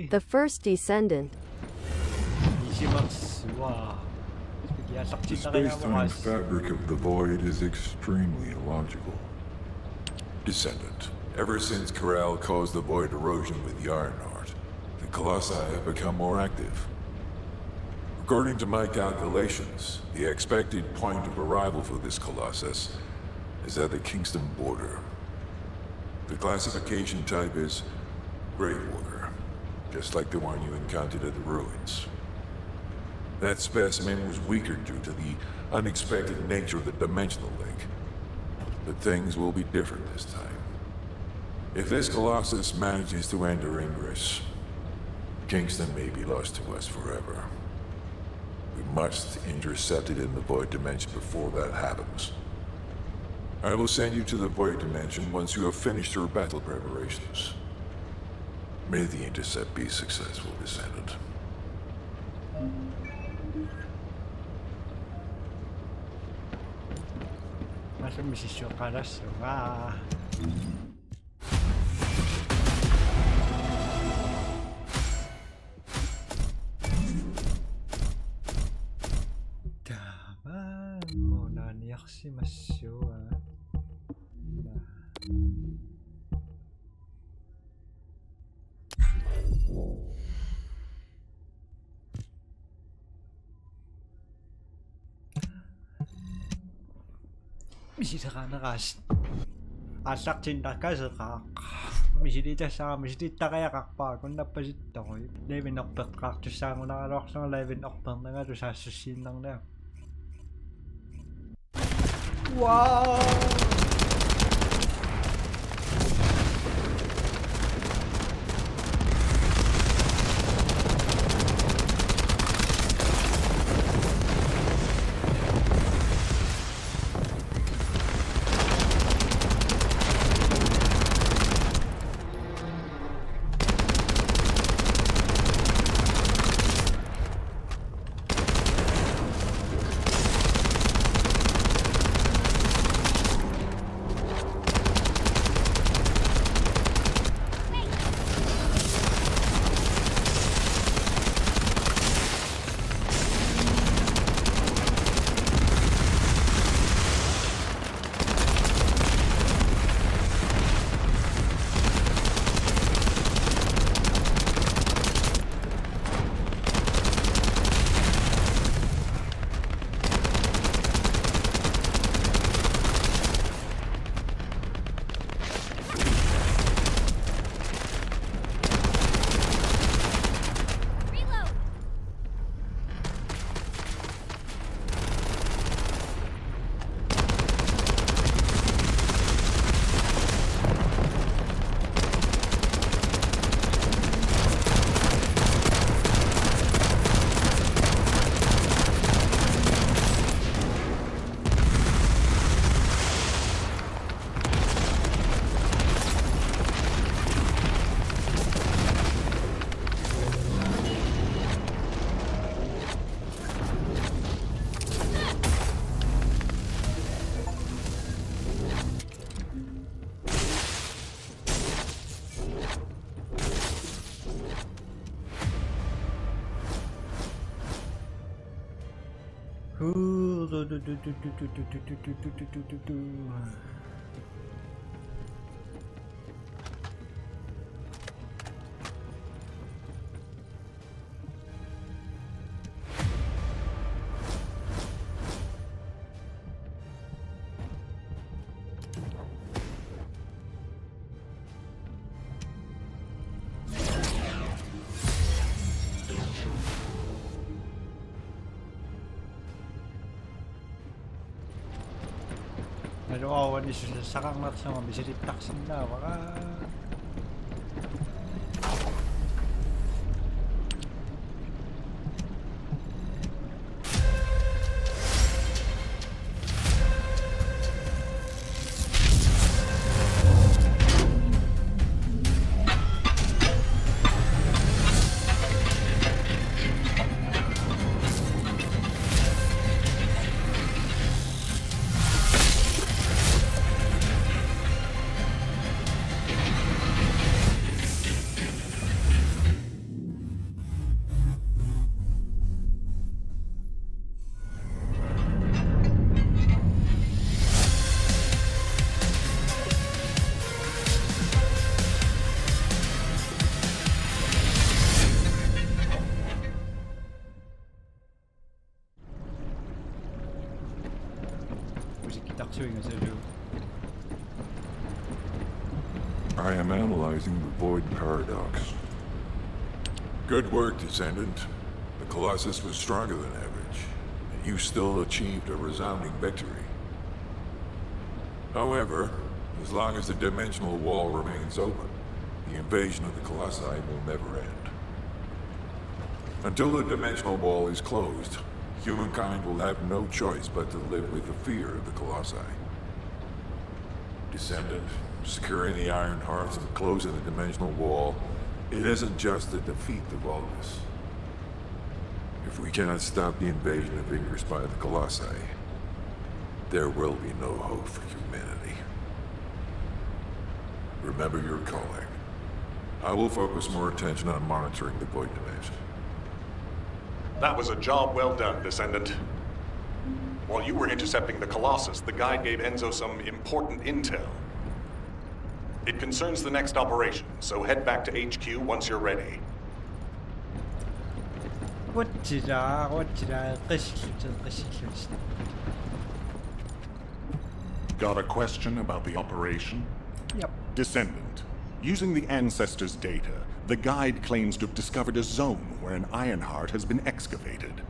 The First Descendant. The space-time fabric of the void is extremely illogical. Descendant, ever since Corral caused the void erosion with the Ironheart, the Colossi have become more active. According to my calculations, the expected point of arrival for this Colossus is at the Kingston border. The classification type is Greywater, just like the one you encountered at the ruins. That specimen was weaker due to the unexpected nature of the dimensional link. But things will be different this time. If this Colossus manages to enter Ingress, Kingston may be lost to us forever. We must intercept it in the Void Dimension before that happens. I will send you to the Void Dimension once you have finished your battle preparations. May the intercept be successful, Descendant. Wow. Ini sudah sangat sama bisa ditaksin dah, doing as I do. I am analyzing the Void Paradox. Good work, Descendant. The Colossus was stronger than average, and you still achieved a resounding victory. However, as long as the dimensional wall remains open, the invasion of the Colossi will never end. Until the dimensional wall is closed, humankind will have no choice but to live with the fear of the Colossi. Descendant, securing the Iron Hearts and closing the dimensional wall, it isn't just to defeat the Vulgus. If we cannot stop the invasion of Ingress by the Colossi, there will be no hope for humanity. Remember your calling. I will focus more attention on monitoring the Void Dimension. That was a job well done, Descendant. While you were intercepting the Colossus, the guide gave Enzo some important intel. It concerns the next operation, so head back to HQ once you're ready. قشلت. Got a question about the operation? Yep. Descendant, using the Ancestors' data, the guide claims to have discovered a zone where an Ironheart has been excavated.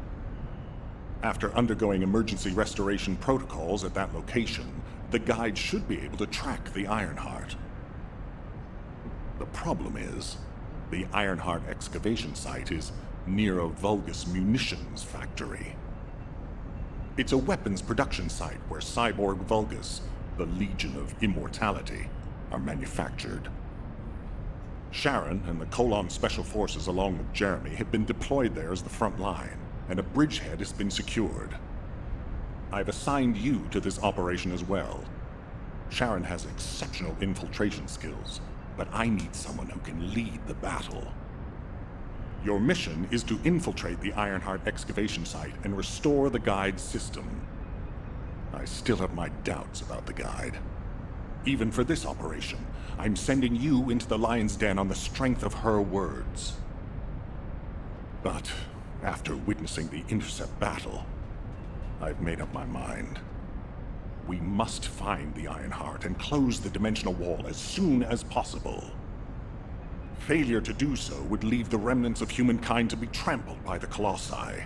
After undergoing emergency restoration protocols at that location, the guide should be able to track the Ironheart. The problem is, the Ironheart excavation site is near a Vulgus munitions factory. It's a weapons production site where cyborg Vulgus, the Legion of Immortality, are manufactured. Sharon and the Colon Special Forces along with Jeremy have been deployed there as the front line, and a bridgehead has been secured. I've assigned you to this operation as well. Sharon has exceptional infiltration skills, but I need someone who can lead the battle. Your mission is to infiltrate the Ironheart excavation site and restore the guide's system. I still have my doubts about the guide. Even for this operation, I'm sending you into the Lion's Den on the strength of her words. But after witnessing the intercept battle, I've made up my mind. We must find the Ironheart and close the dimensional wall as soon as possible. Failure to do so would leave the remnants of humankind to be trampled by the Colossi,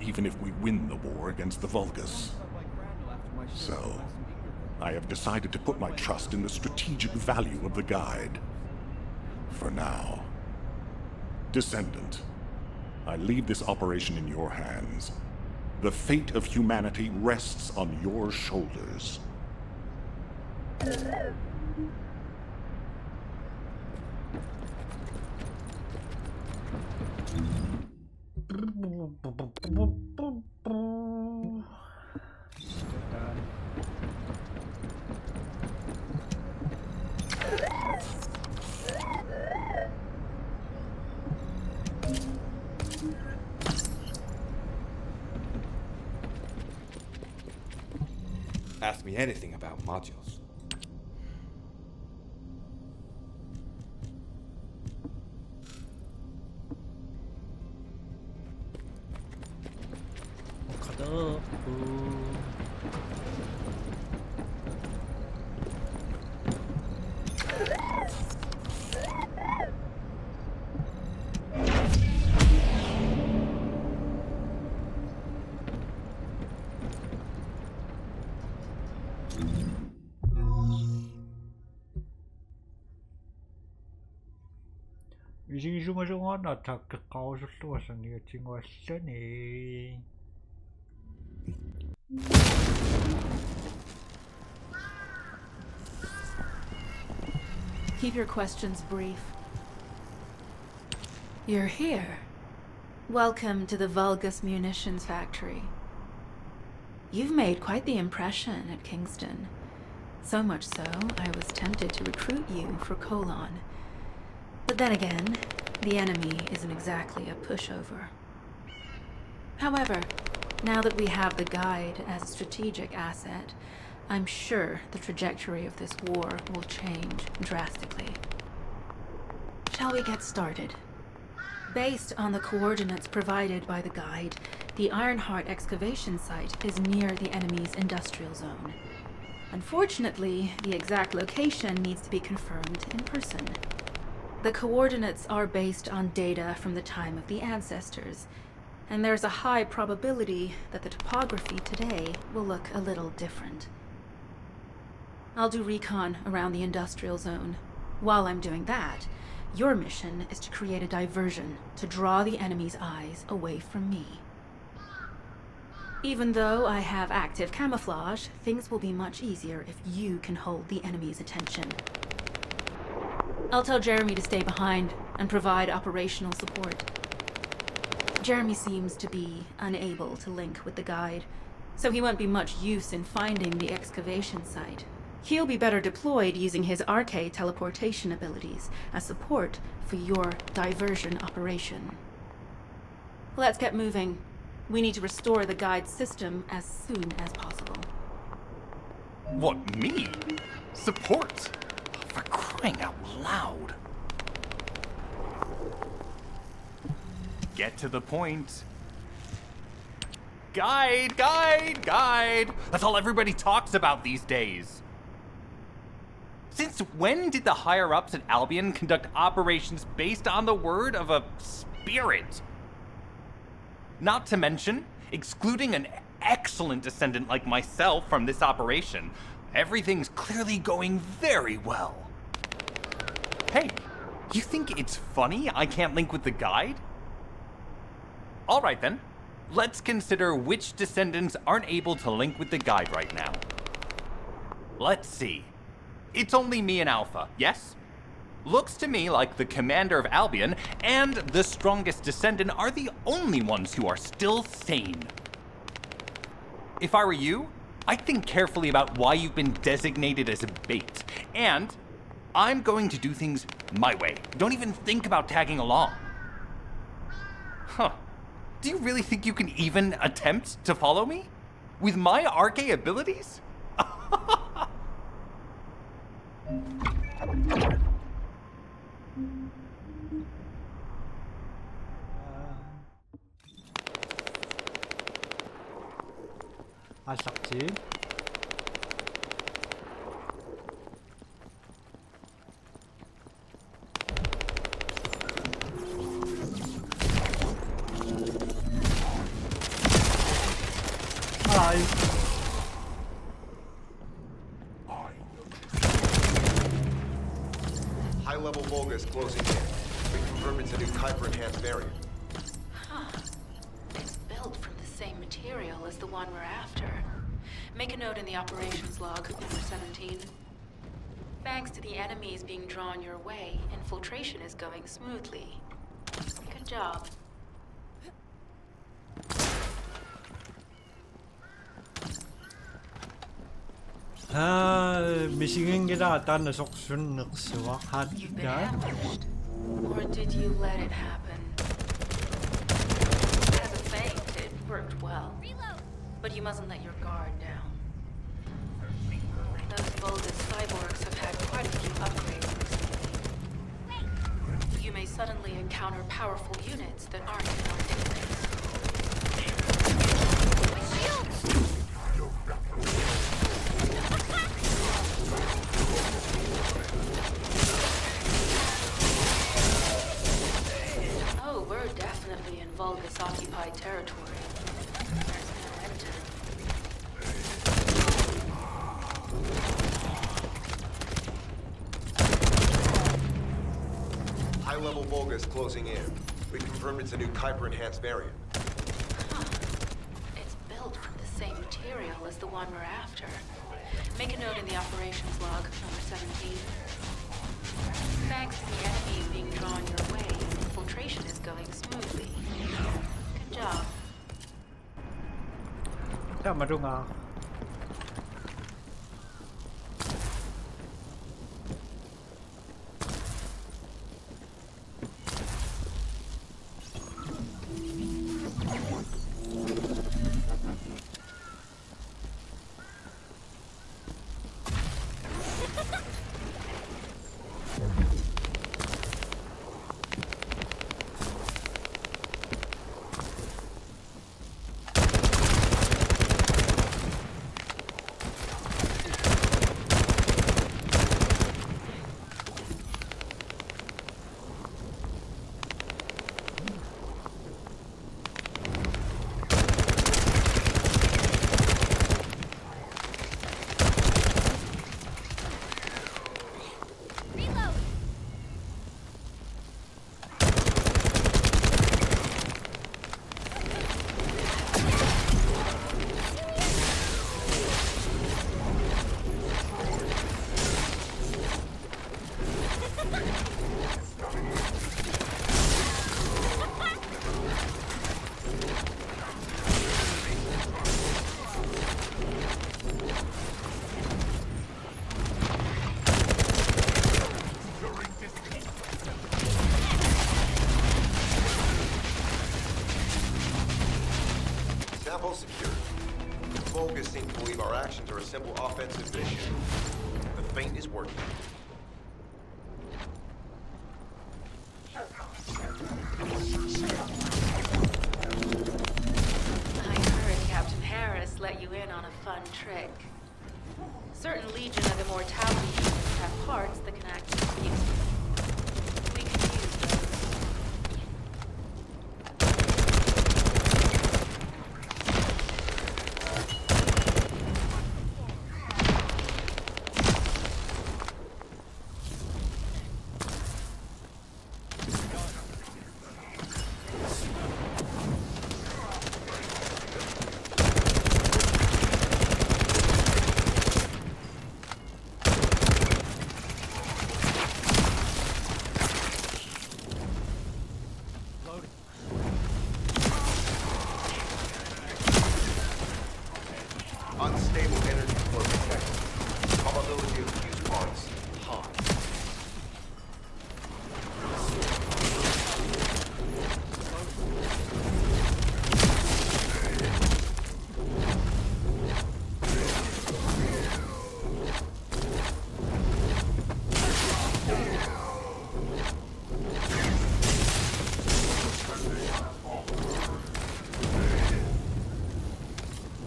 even if we win the war against the Vulgus. So, I have decided to put my trust in the strategic value of the guide. For now. Descendant, I leave this operation in your hands. The fate of humanity rests on your shoulders. Ask me anything about modules. 이중이중어중어 나타그 가오슬로와서 니가 징어쓰니. Keep your questions brief. You're here. Welcome to the Vulgus Munitions Factory. You've made quite the impression at Kingston. So much so, I was tempted to recruit you for Colon. But then again, the enemy isn't exactly a pushover. However, now that we have the guide as a strategic asset, I'm sure the trajectory of this war will change drastically. Shall we get started? Based on the coordinates provided by the guide, the Ironheart excavation site is near the enemy's industrial zone. Unfortunately, the exact location needs to be confirmed in person. The coordinates are based on data from the time of the ancestors, and there's a high probability that the topography today will look a little different. I'll do recon around the industrial zone. While I'm doing that, your mission is to create a diversion to draw the enemy's eyes away from me. Even though I have active camouflage, things will be much easier if you can hold the enemy's attention. I'll tell Jeremy to stay behind and provide operational support. Jeremy seems to be unable to link with the guide, so he won't be much use in finding the excavation site. He'll be better deployed using his RK teleportation abilities as support for your diversion operation. Let's get moving. We need to restore the guide's system as soon as possible. What, me? Support? For crying out loud. Get to the point. Guide, guide, guide! That's all everybody talks about these days. Since when did the higher-ups at Albion conduct operations based on the word of a spirit? Not to mention, excluding an excellent descendant like myself from this operation, everything's clearly going very well. Hey, you think it's funny I can't link with the guide? Alright then, let's consider which descendants aren't able to link with the guide right now. Let's see. It's only me and Alpha, yes? Looks to me like the commander of Albion and the strongest descendant are the only ones who are still sane. If I were you, I'd think carefully about why you've been designated as a bait. And I'm going to do things my way. Don't even think about tagging along. Huh. Do you really think you can even attempt to follow me? With my RK abilities? 아삭지. 아이. High-level Vulgus closing in. We confirm it's a new Kuiper-enhanced variant. Huh. It's built from the same material as the one we're after. Make a note in the operations log, number 17. Thanks to the enemies being drawn your way, infiltration is going smoothly. Good job. Misschien dan is ook zo'n zwak had You've been daar. ambushed. Or did you let it happen? As a feint, it worked well. But you mustn't let your guard down. Those Vulgus cyborgs have had quite a few upgrades recently. You may suddenly encounter powerful units that aren't in our database. Oh, we're definitely in Vulgus-occupied territory. There's no end to it. High-level Vulgus closing in. We confirm it's a new Kuiper-enhanced variant. Huh. It's built from the same material as the one we're after. Make a note in the operations log, number 17. Thanks to the enemies being drawn your way, infiltration is going smoothly. Good job. Tama dong ah. Sample secured. Vulgus seem to believe our actions are a simple offensive mission. The feint is working. I heard Captain Harris let you in on a fun trick. Certain Legion of Immortality units have parts that can act as fuses. We can use those. Unstable energy flow detected. Probability of fuse parts high.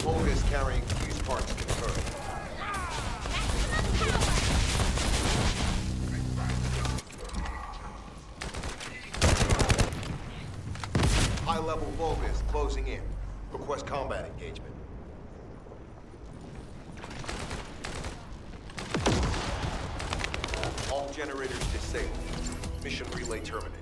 Vulgus carrying fuse parts confirmed. High-level Vulgus closing in. Request combat engagement. All generators disabled. Mission relay terminated.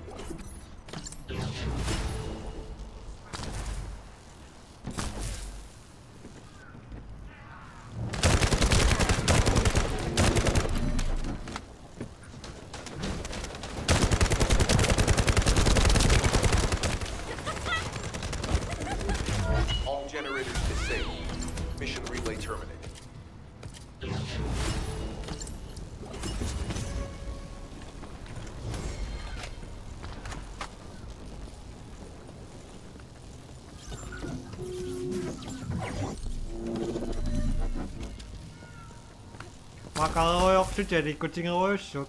All generators disabled. Mission relay terminated. Makara yoktu jadi kucing rusuk.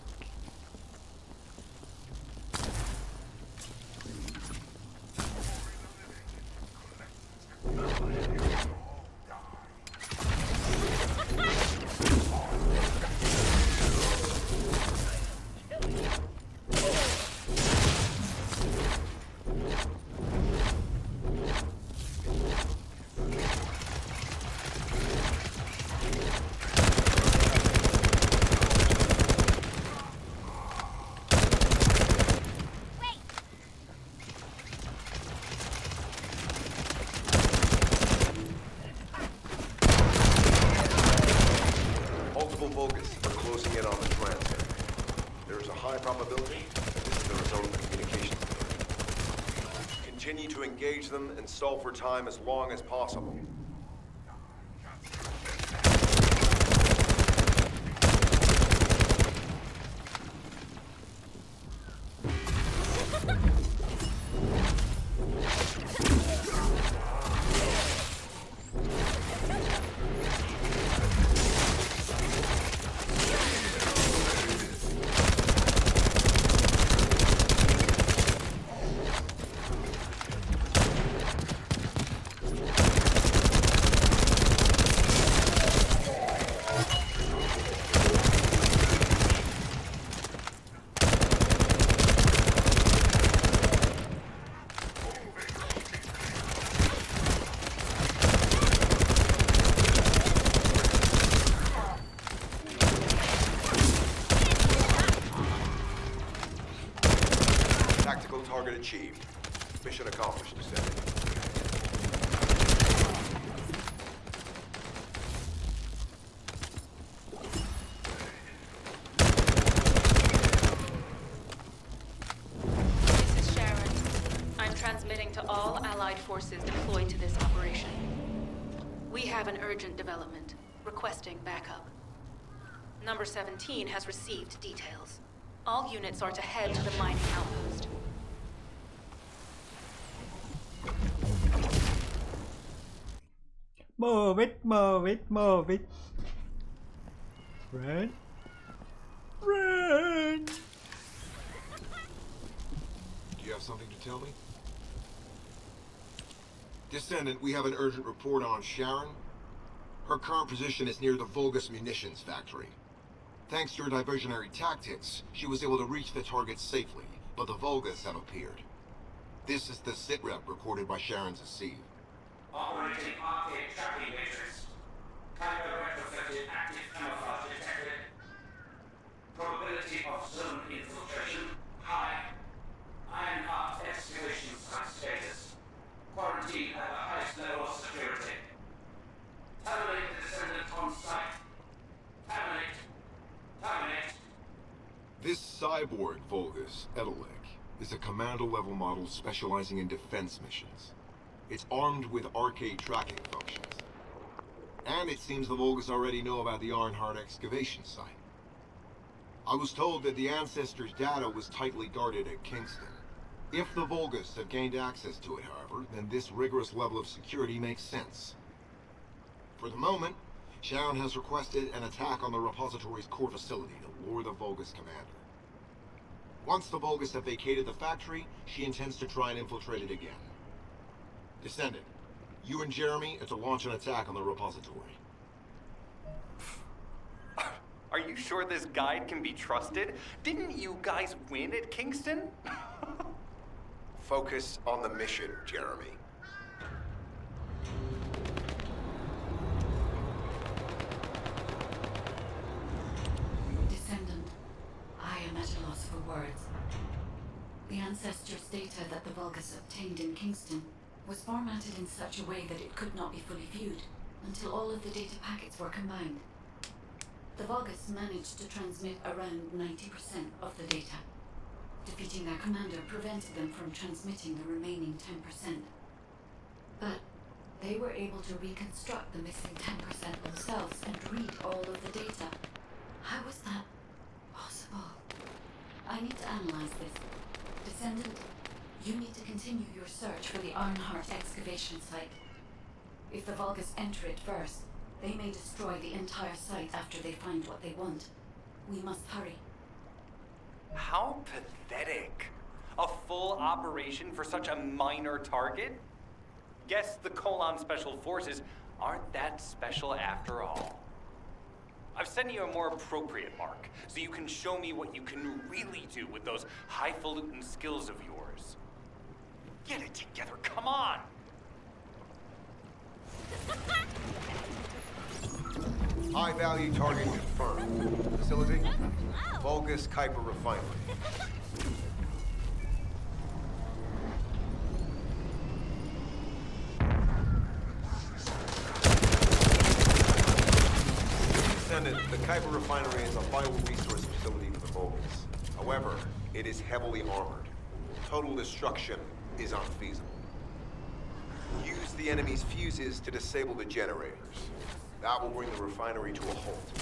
Multiple Vulgus are closing in on the transmitter. There is a high probability that this is the result of the communications. Continue to engage them and stall for time as long as possible. Tactical target achieved. Mission accomplished, Descendant. to all Allied forces deployed to this operation. We have an urgent development, requesting backup. Number 17 has received details. All units are to head to the mining outpost. Move it, move it, move it. Run. Run. Do you have something to tell me? Descendant, we have an urgent report on Sharon. Her current position is near the Vulgus munitions factory. Thanks to her diversionary tactics, she was able to reach the target safely, but the Vulgus have appeared. This is the sitrep recorded by Sharon's Asiv. Operating arcade tracking matrix. Timer retrofitted active camouflage detected. Probability of zone infiltration high. Ironheart excavation site status. Quarantine at the highest level of security. Terminate the descendant on site. Terminate. Terminate. This cyborg Vulgus, Edelek, is a commando-level model specializing in defense missions. It's armed with arcade tracking functions. And it seems the Vulgus already know about the Ironheart excavation site. I was told that the Ancestors' data was tightly guarded at Kingston. If the Vulgus have gained access to it, however, then this rigorous level of security makes sense. For the moment, Sharon has requested an attack on the repository's core facility to lure the Vulgus commander. Once the Vulgus have vacated the factory, she intends to try and infiltrate it again. Descendant, you and Jeremy are to launch an attack on the repository. Are you sure this guide can be trusted? Didn't you guys win at Kingston? Focus on the mission, Jeremy. Descendant, I am at a loss for words. The Ancestors' data that the Vulgus obtained in Kingston was formatted in such a way that it could not be fully viewed until all of the data packets were combined. The Vulgus managed to transmit around 90% of the data. Defeating their commander prevented them from transmitting the remaining 10%. But they were able to reconstruct the missing 10% themselves and read all of the data. How was that possible? I need to analyze this. Descendant, you need to continue your search for the Ironheart excavation site. If the Vulgus enter it first, they may destroy the entire site after they find what they want. We must hurry. How pathetic. A full operation for such a minor target? Guess the Colon Special Forces aren't that special after all. I've sent you a more appropriate mark, so you can show me what you can really do with those highfalutin skills of yours. Get it together, come on! High-value target confirmed. Facility? Vulgus Kuiper Refinery. Descendant, the Kuiper Refinery is a vital resource facility for the Vulgus. However, it is heavily armored. Total destruction is unfeasible. Use the enemy's fuses to disable the generators. That will bring the refinery to a halt.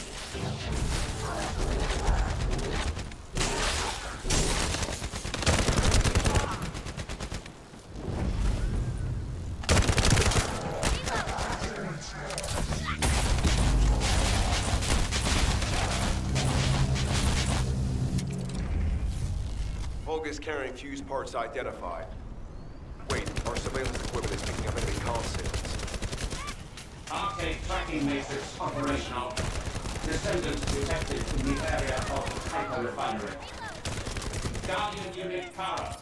Vulgus carrying fuse parts identified. Wait, our surveillance equipment is picking up enemy comm signals. Arcade tracking matrix operational. Descendants detected in the area of the Kuiper Refinery. Guardian unit power.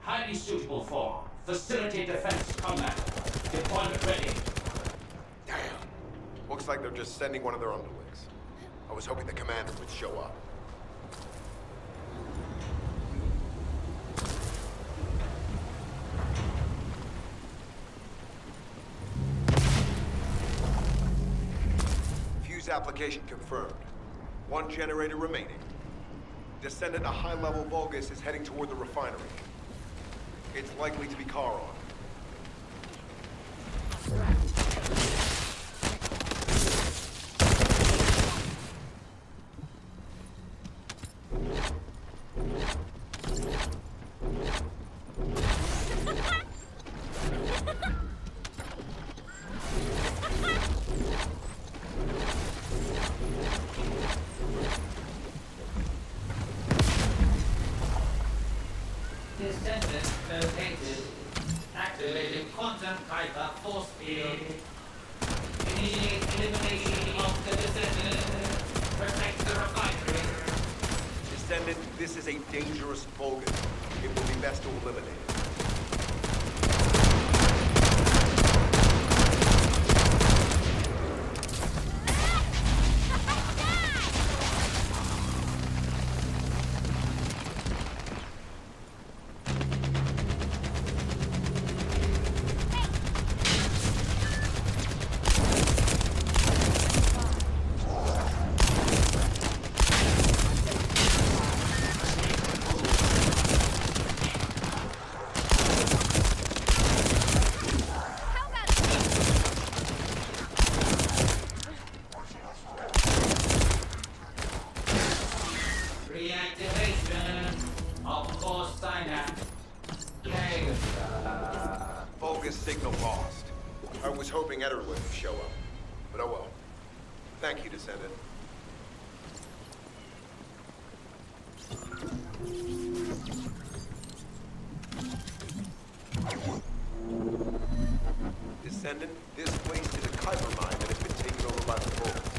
Highly suitable for facility defense combat. Deployment ready. Damn. Looks like they're just sending one of their underlings. I was hoping the commander would show up. Application confirmed. One generator remaining. Descendant, a high-level Vulgus is heading toward the refinery. It's likely to be Charon. Descendant located. Activating quantum Kuiper force field. Initiate elimination of the Descendant. Protect the refinery. Descendant, this is a dangerous Vulcan. It will be best to eliminate it. Reactivation of core synapse. Focus signal lost. I was hoping Ederlin would show up. But oh well. Thank you, Descendant. Descendant, this place is a Kuiper mine that has been taken over by the Vulcans.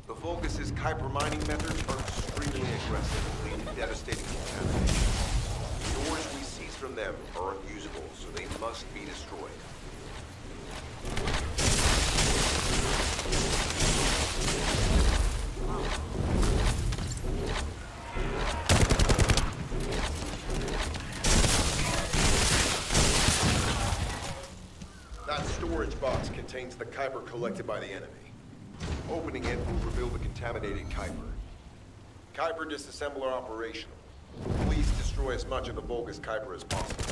The Vulgus' Kuiper mining methods are extremely aggressive, leading to devastating contamination. The ores we seize from them are unusable, so they must be destroyed. That storage box contains the Kuiper collected by the enemy. Opening it will reveal the contaminated Kuiper. Kuiper disassembler operational. Please destroy as much of the Vulgus Kuiper as possible.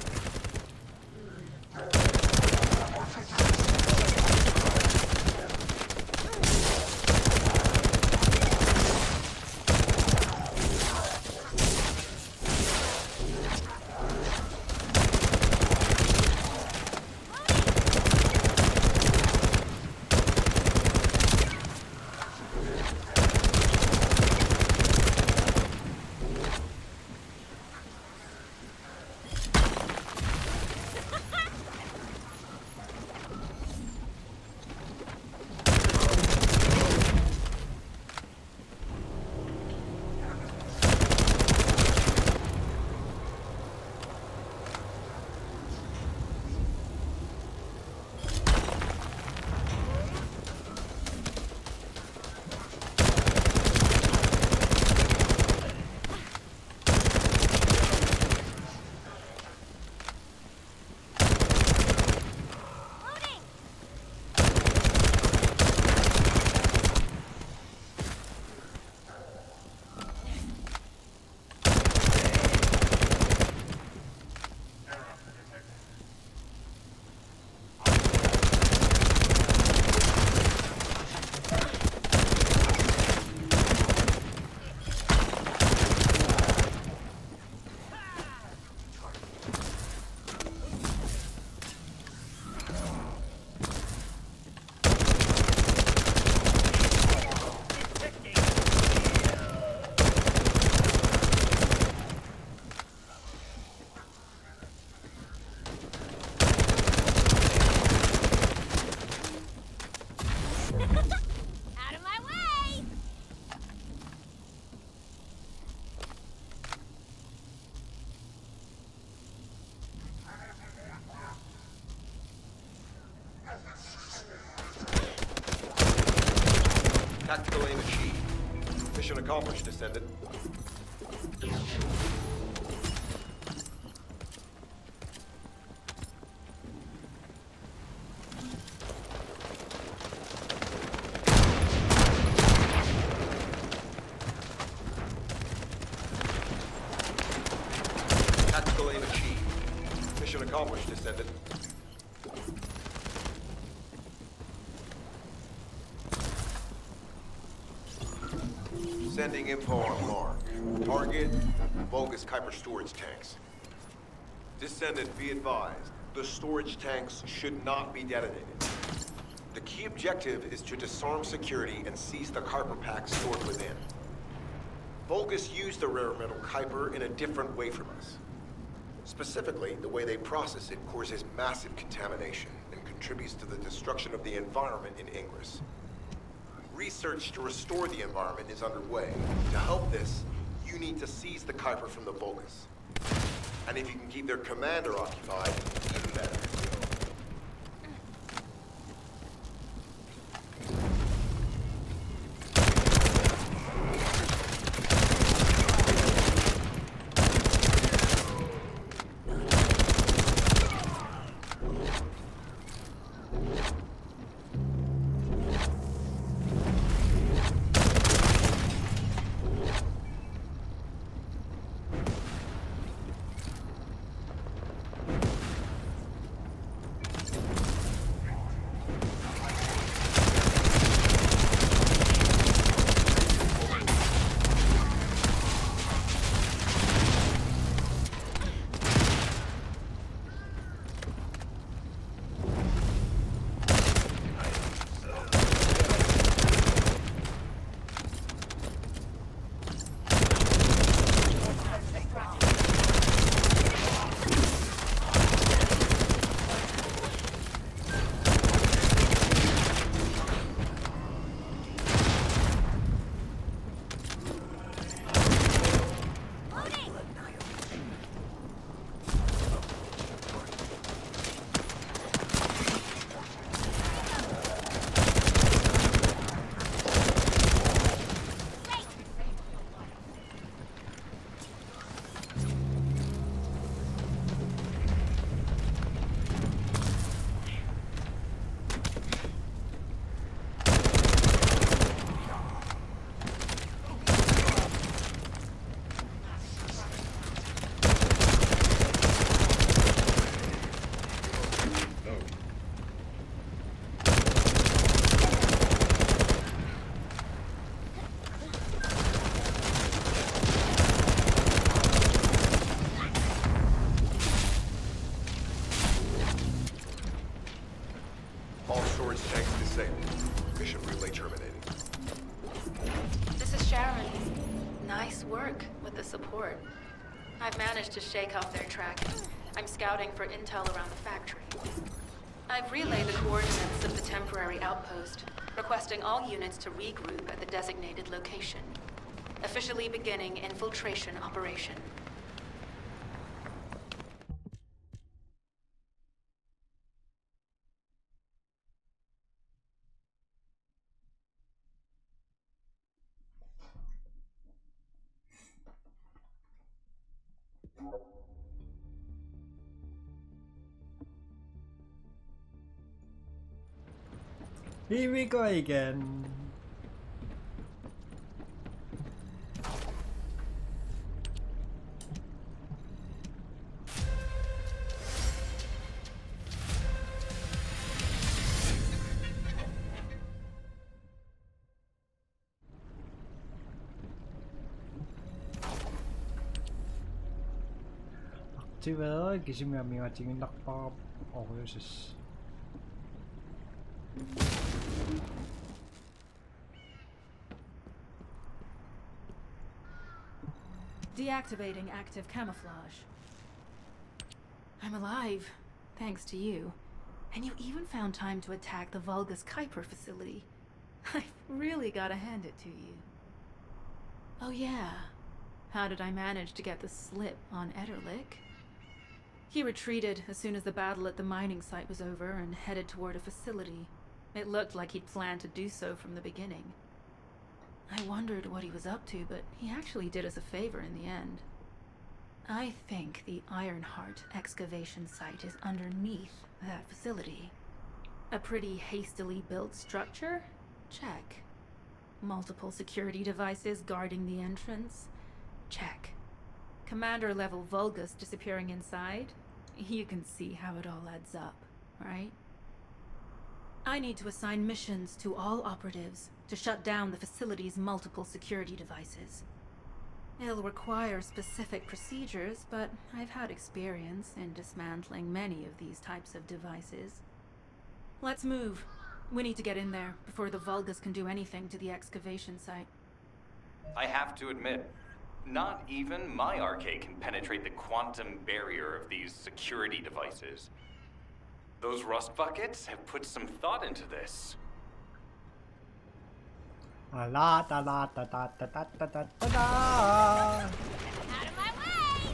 Tactical aim achieved. Mission accomplished, Descendant. accomplished, Descendant. Sending info on mark. Target, Vulgus Kuiper storage tanks. Descendant, be advised. The storage tanks should not be detonated. The key objective is to disarm security and seize the Kuiper packs stored within. Vulgus used the rare metal Kuiper in a different way from us. Specifically, the way they process it causes massive contamination and contributes to the destruction of the environment in Ingress. Research to restore the environment is underway. To help this, you need to seize the Kuiper from the Vulgus. And if you can keep their commander occupied, even better. All storage tanks disabled. Mission relay terminated. This is Sharon. Nice work with the support. I've managed to shake off their tracking. I'm scouting for intel around the factory. I've relayed the coordinates of the temporary outpost, requesting all units to regroup at the designated location. Officially beginning infiltration operation. Here we go again. Aktiverer gesimmer ting nakpa overses. Deactivating active camouflage. I'm alive, thanks to you. And you even found time to attack the Vulgus Kuiper facility. I've really gotta hand it to you. Oh yeah, how did I manage to get the slip on Ederlich? He retreated as soon as the battle at the mining site was over and headed toward a facility. It looked like he'd planned to do so from the beginning. I wondered what he was up to, but he actually did us a favor in the end. I think the Ironheart excavation site is underneath that facility. A pretty hastily built structure? Check. Multiple security devices guarding the entrance? Check. Commander-level Vulgus disappearing inside? You can see how it all adds up, right? I need to assign missions to all operatives to shut down the facility's multiple security devices. It'll require specific procedures, but I've had experience in dismantling many of these types of devices. Let's move. We need to get in there before the Vulgus can do anything to the excavation site. I have to admit, not even my RK can penetrate the quantum barrier of these security devices. Those rust buckets have put some thought into this. A lot, a lot, a lot, a lot, a lot, a lot. Out of my way!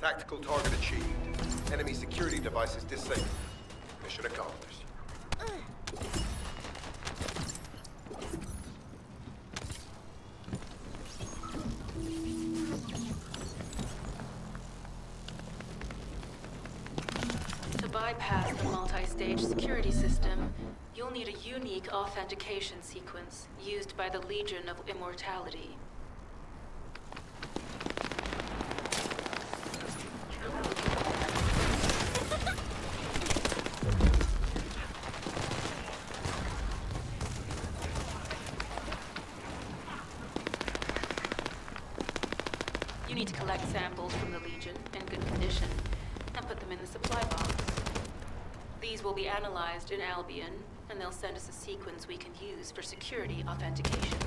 Tactical target achieved. Enemy security devices disabled. Mission accomplished. To bypass the multi-stage security system, you'll need a unique authentication sequence used by the Legion of Immortality. You need to collect samples from the Legion in good condition and put them in the supply box. These will be analyzed in Albion, and they'll send us a sequence we can use for security authentication.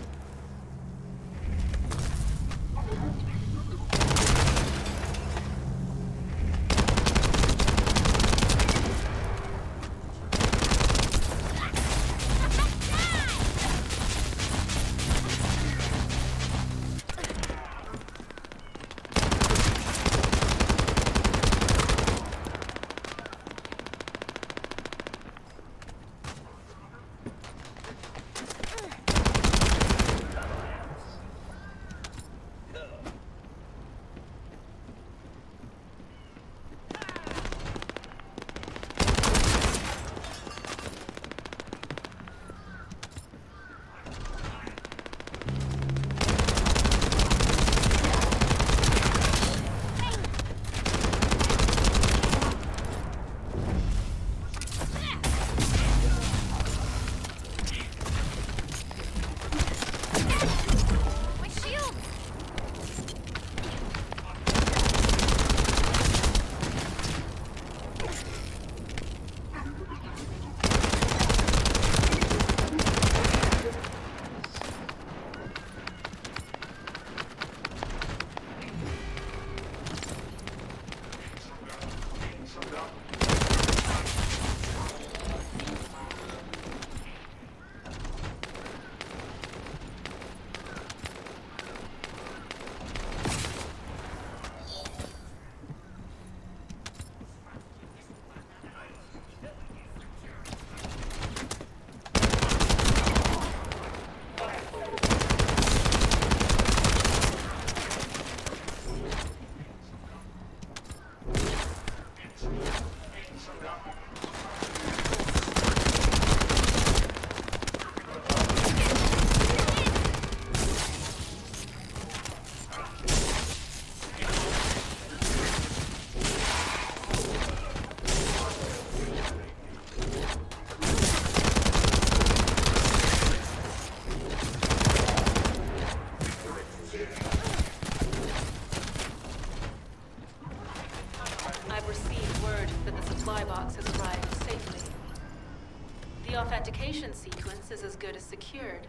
authentication sequence is as good as secured.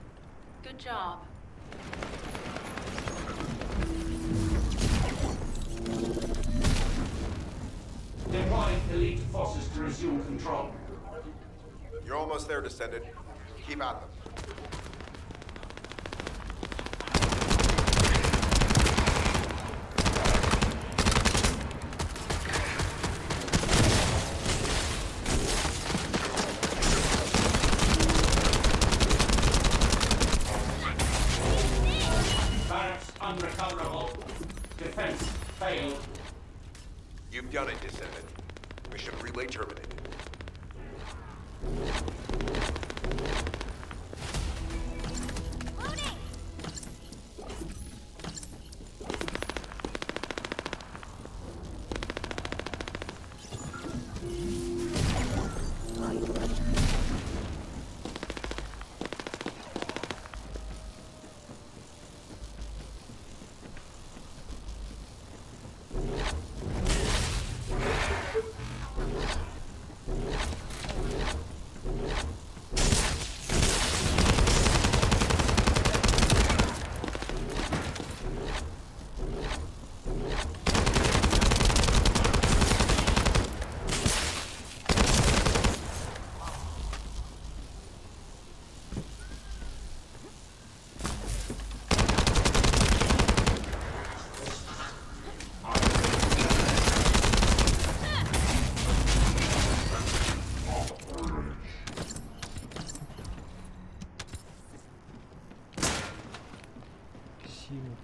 Good job. Deploying elite forces to resume control. You're almost there, Descendant. Keep at them. Barracks unrecoverable. Defense failed. You've done it, Descendant. Mission relay terminated.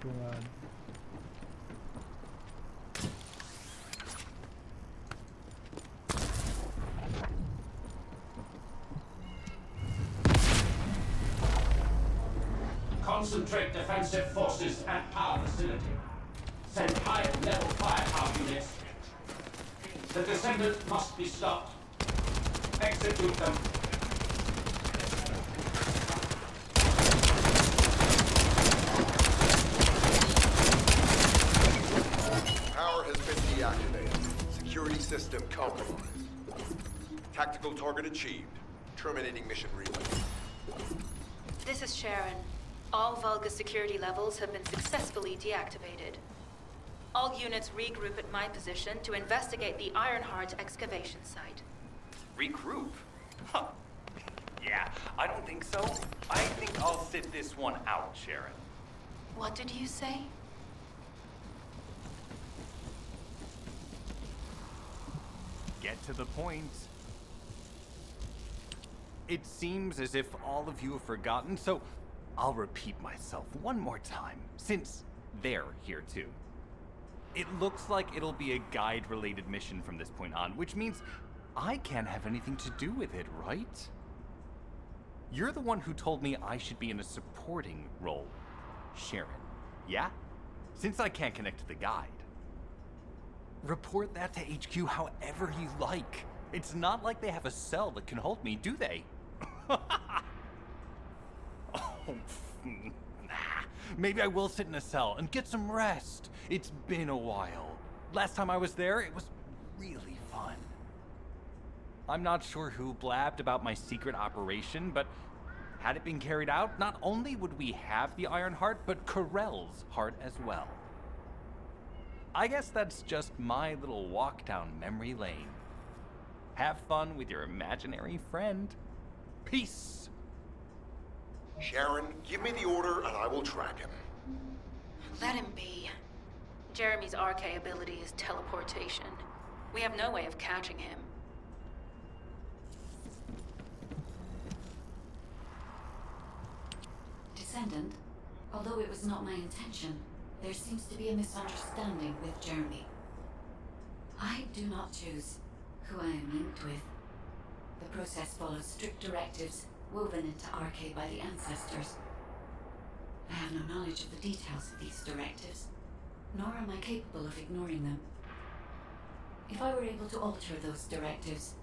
동안 Concentrate defensive forces at our vicinity. Send high-level firepower units. The Descendant must be stopped. Execute them. Power has been deactivated. Security system compromised. Tactical target achieved. Terminating mission relay. This is Sharon. All Vulgus security levels have been successfully deactivated. All units regroup at my position to investigate the Ironheart excavation site. Regroup? Huh. Yeah, I don't think so. I think I'll sit this one out, Sharon. What did you say? Get to the point. It seems as if all of you have forgotten, so I'll repeat myself one more time, since they're here too. It looks like it'll be a guide-related mission from this point on, which means I can't have anything to do with it, right? You're the one who told me I should be in a supporting role, Sharon. Yeah? Since I can't connect to the guide. Report that to HQ however you like. It's not like they have a cell that can hold me, do they? Oh, maybe I will sit in a cell and get some rest. It's been a while. Last time I was there, it was really fun. I'm not sure who blabbed about my secret operation, but had it been carried out, not only would we have the Iron Heart, but Corell's heart as well. I guess that's just my little walk down memory lane. Have fun with your imaginary friend. Peace. Sharon, give me the order and I will track him. Let him be. Jeremy's RK ability is teleportation. We have no way of catching him. Descendant, although it was not my intention, there seems to be a misunderstanding with Jeremy. I do not choose who I am linked with. The process follows strict directives woven into RK by the ancestors. I have no knowledge of the details of these directives, nor am I capable of ignoring them. If I were able to alter those directives,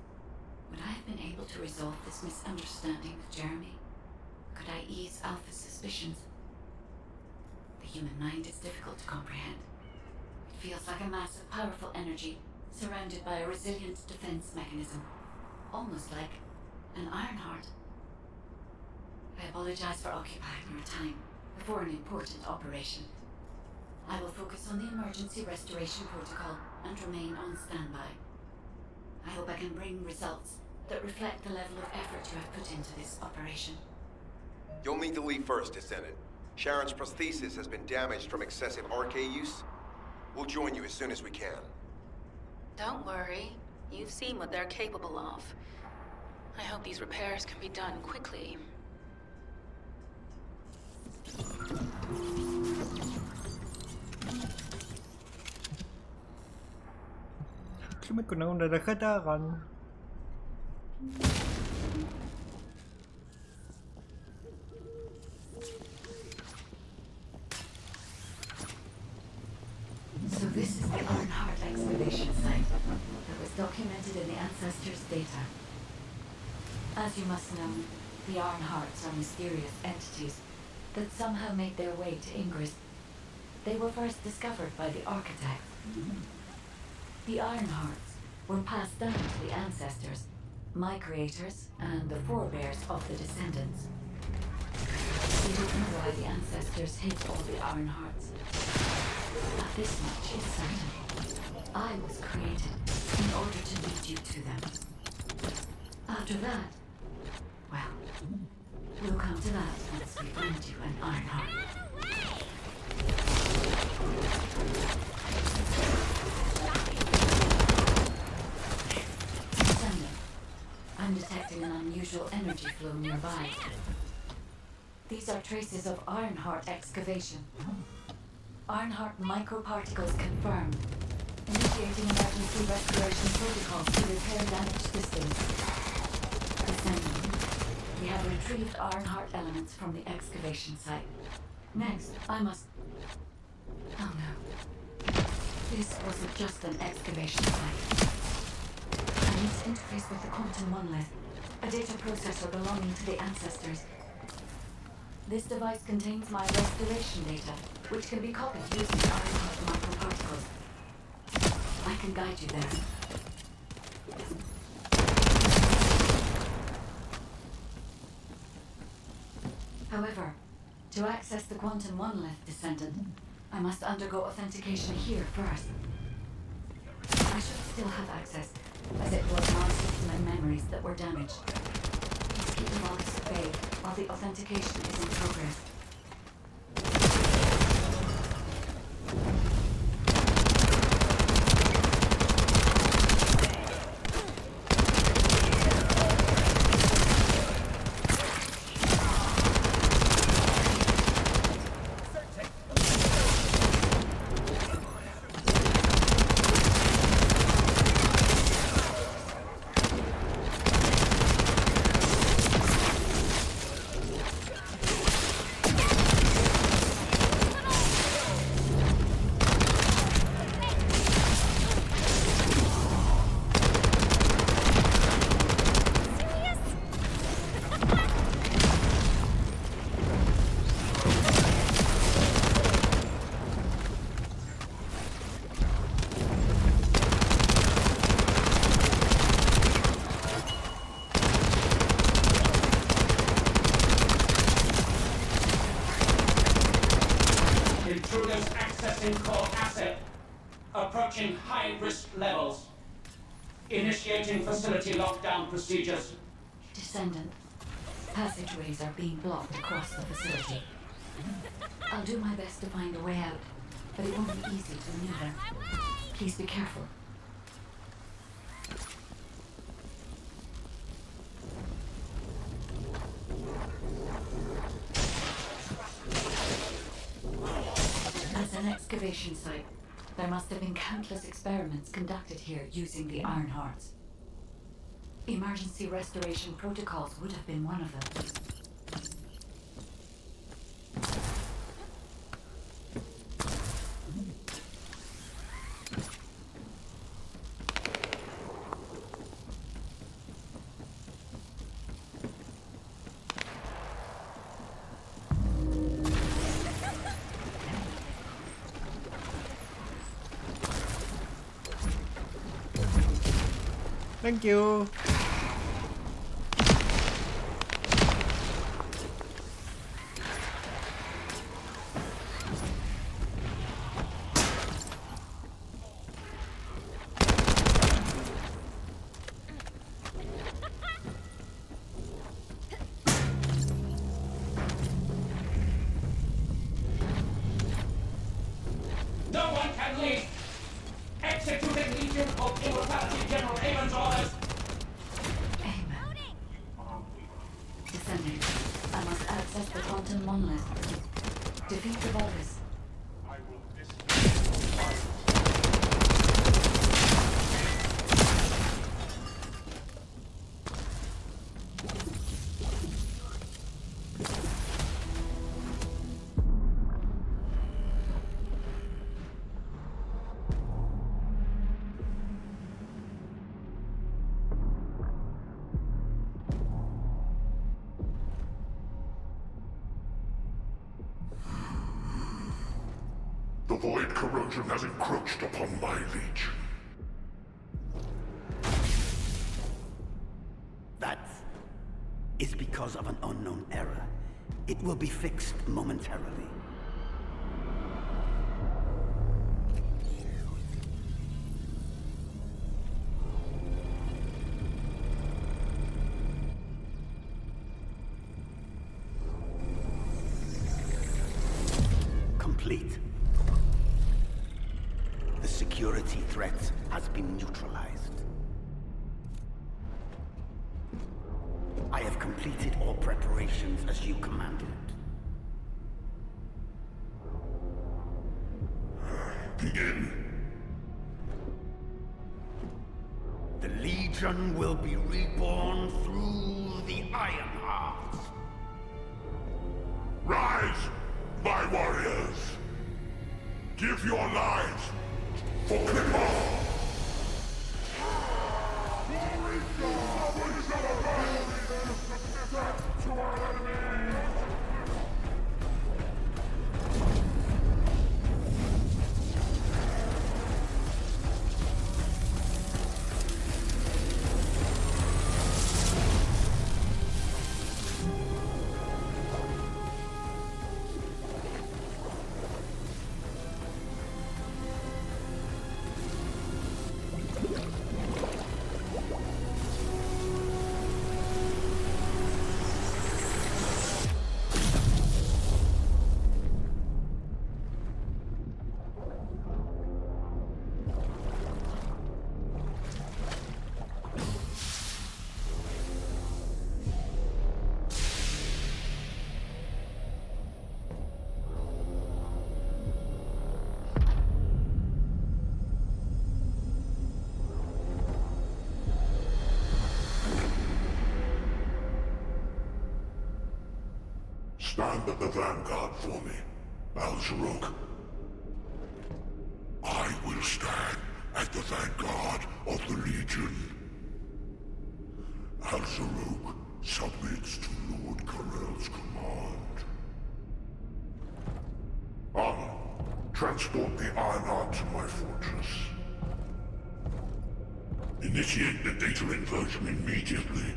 would I have been able to resolve this misunderstanding with Jeremy? Could I ease Alpha's suspicions? The human mind is difficult to comprehend. It feels like a mass of powerful energy surrounded by a resilient defense mechanism, almost like an Ironheart. I apologize for occupying your time before an important operation. I will focus on the emergency restoration protocol and remain on standby. I hope I can bring results that reflect the level of effort you have put into this operation. You'll need to leave first, Descendant. Sharon's prosthesis has been damaged from excessive RK use. We'll join you as soon as we can. Don't worry. You've seen what they're capable of. I hope these repairs can be done quickly. Kami ko na nakadaran. So this is the Arnhart excavation site that was documented in the Ancestors' data. As you must know, the Arnharts are mysterious entities that somehow made their way to Ingress. They were first discovered by the architect. The Arnharts were passed down to the Ancestors, my creators, and the forebears of the Descendants. We don't know why the Ancestors hid all the Arnharts. But this much is certain. I was created in order to lead you to them. After that, well, we'll come to that once we find you an Arnhart. Descendant, I'm detecting an unusual energy flow nearby. These are traces of Arnhart excavation. Arnhart microparticles confirmed. Initiating emergency restoration protocols to repair damaged systems. Descendant, we have retrieved Arnhart elements from the excavation site. Next, I must... Oh no. This wasn't just an excavation site. I need to interface with the quantum monolith, a data processor belonging to the Ancestors. This device contains my restoration data, which can be copied using Arnhart microparticles. I can guide you there. However, to access the quantum monolith, Descendant, I must undergo authentication here first. I should still have access, as it was my system and memories that were damaged. Please keep the Vulgus at bay while the authentication is in progress. Intruders accessing core asset. Approaching high-risk levels. Initiating facility lockdown procedures. Descendant, passageways are being blocked across the facility. I'll do my best to find a way out, but it won't be easy to maneuver. Please be careful. As an excavation site, there must have been countless experiments conducted here using the Arnharts. Emergency restoration protocols would have been one of them. Thank you. General Amon's orders! Amen. Descendant, I must access the quantum monolith. Defeat the Vulgus. I will The void corrosion has encroached upon my legion. That is because of an unknown error. It will be fixed momentarily. Complete. The security threat has been neutralized. I have completed all preparations as you commanded. Begin. The Legion will be reborn through the Ironheart. Rise, my warriors! Give your lives for Clipper! Stand at the vanguard for me, Al-Zaruk. I will stand at the vanguard of the Legion. Al-Zaruk submits to Lord Karel's command. Armor, transport the Ironheart to my fortress. Initiate the data inversion immediately.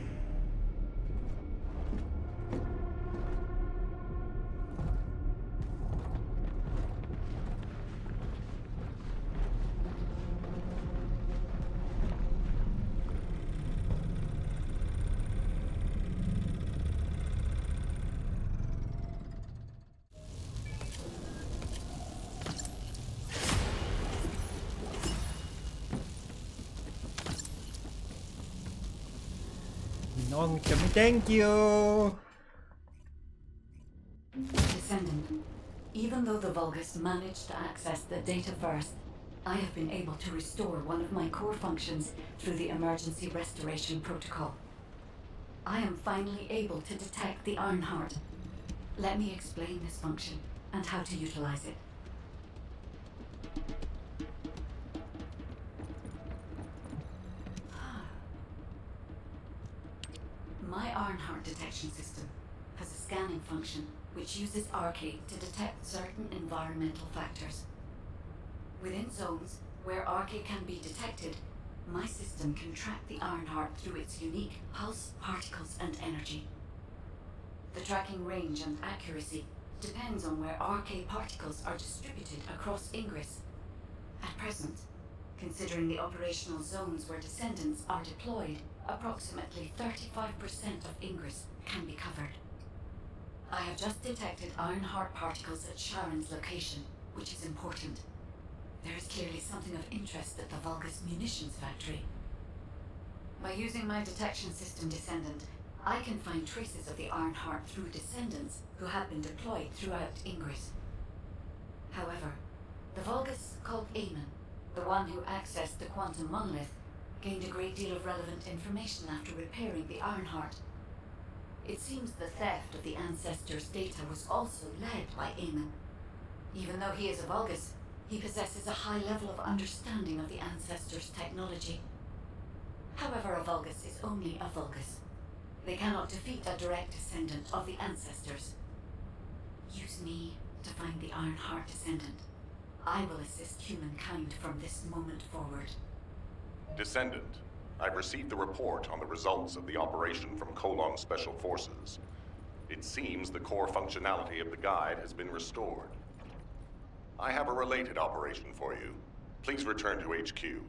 Thank you. Descendant, even though the Vulgus managed to access the data first, I have been able to restore one of my core functions through the emergency restoration protocol. I am finally able to detect the Ironheart. Let me explain this function and how to utilize it. My Ironheart detection system has a scanning function which uses Arcade to detect certain environmental factors. Within zones where Arcade can be detected, my system can track the Ironheart through its unique pulse, particles, and energy. The tracking range and accuracy depends on where Arcade particles are distributed across Ingress. At present, considering the operational zones where Descendants are deployed, approximately 35% of Ingress can be covered. I have just detected Ironheart particles at Sharon's location, which is important. There is clearly something of interest at the Vulgus munitions factory. By using my detection system, Descendant, I can find traces of the Ironheart through descendants who have been deployed throughout Ingress. However, the Vulgus called Aemon, the one who accessed the quantum monolith, gained a great deal of relevant information after repairing the Ironheart. It seems the theft of the Ancestors' data was also led by Aemon. Even though he is a Vulgus, he possesses a high level of understanding of the Ancestors' technology. However, a Vulgus is only a Vulgus. They cannot defeat a direct descendant of the Ancestors. Use me to find the Ironheart Descendant. I will assist humankind from this moment forward. Descendant, I've received the report on the results of the operation from Colon Special Forces. It seems the core functionality of the guide has been restored. I have a related operation for you. Please return to HQ.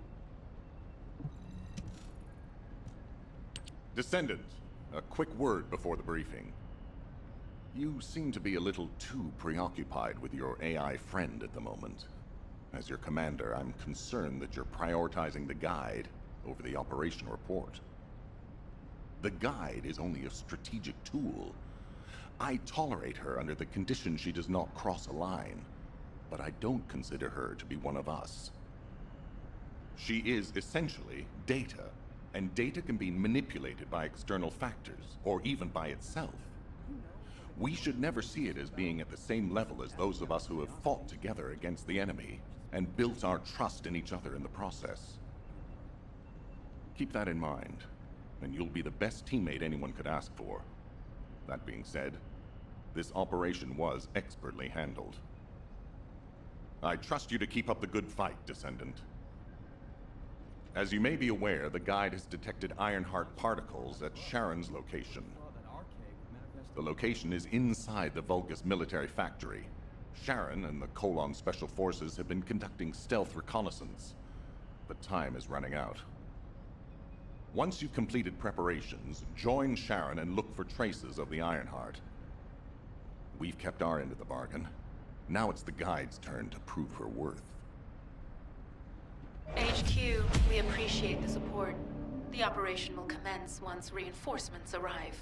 Descendant, a quick word before the briefing. You seem to be a little too preoccupied with your AI friend at the moment. As your commander, I'm concerned that you're prioritizing the guide over the operation report. The guide is only a strategic tool. I tolerate her under the condition she does not cross a line, but I don't consider her to be one of us. She is essentially data, and data can be manipulated by external factors, or even by itself. We should never see it as being at the same level as those of us who have fought together against the enemy, and built our trust in each other in the process. Keep that in mind, and you'll be the best teammate anyone could ask for. That being said, this operation was expertly handled. I trust you to keep up the good fight, Descendant. As you may be aware, the guide has detected Ironheart particles at Sharon's location. The location is inside the Vulgus military factory. Sharon and the Colon Special Forces have been conducting stealth reconnaissance, but time is running out. Once you've completed preparations, join Sharon and look for traces of the Ironheart. We've kept our end of the bargain. Now it's the guide's turn to prove her worth. HQ, we appreciate the support. The operation will commence once reinforcements arrive.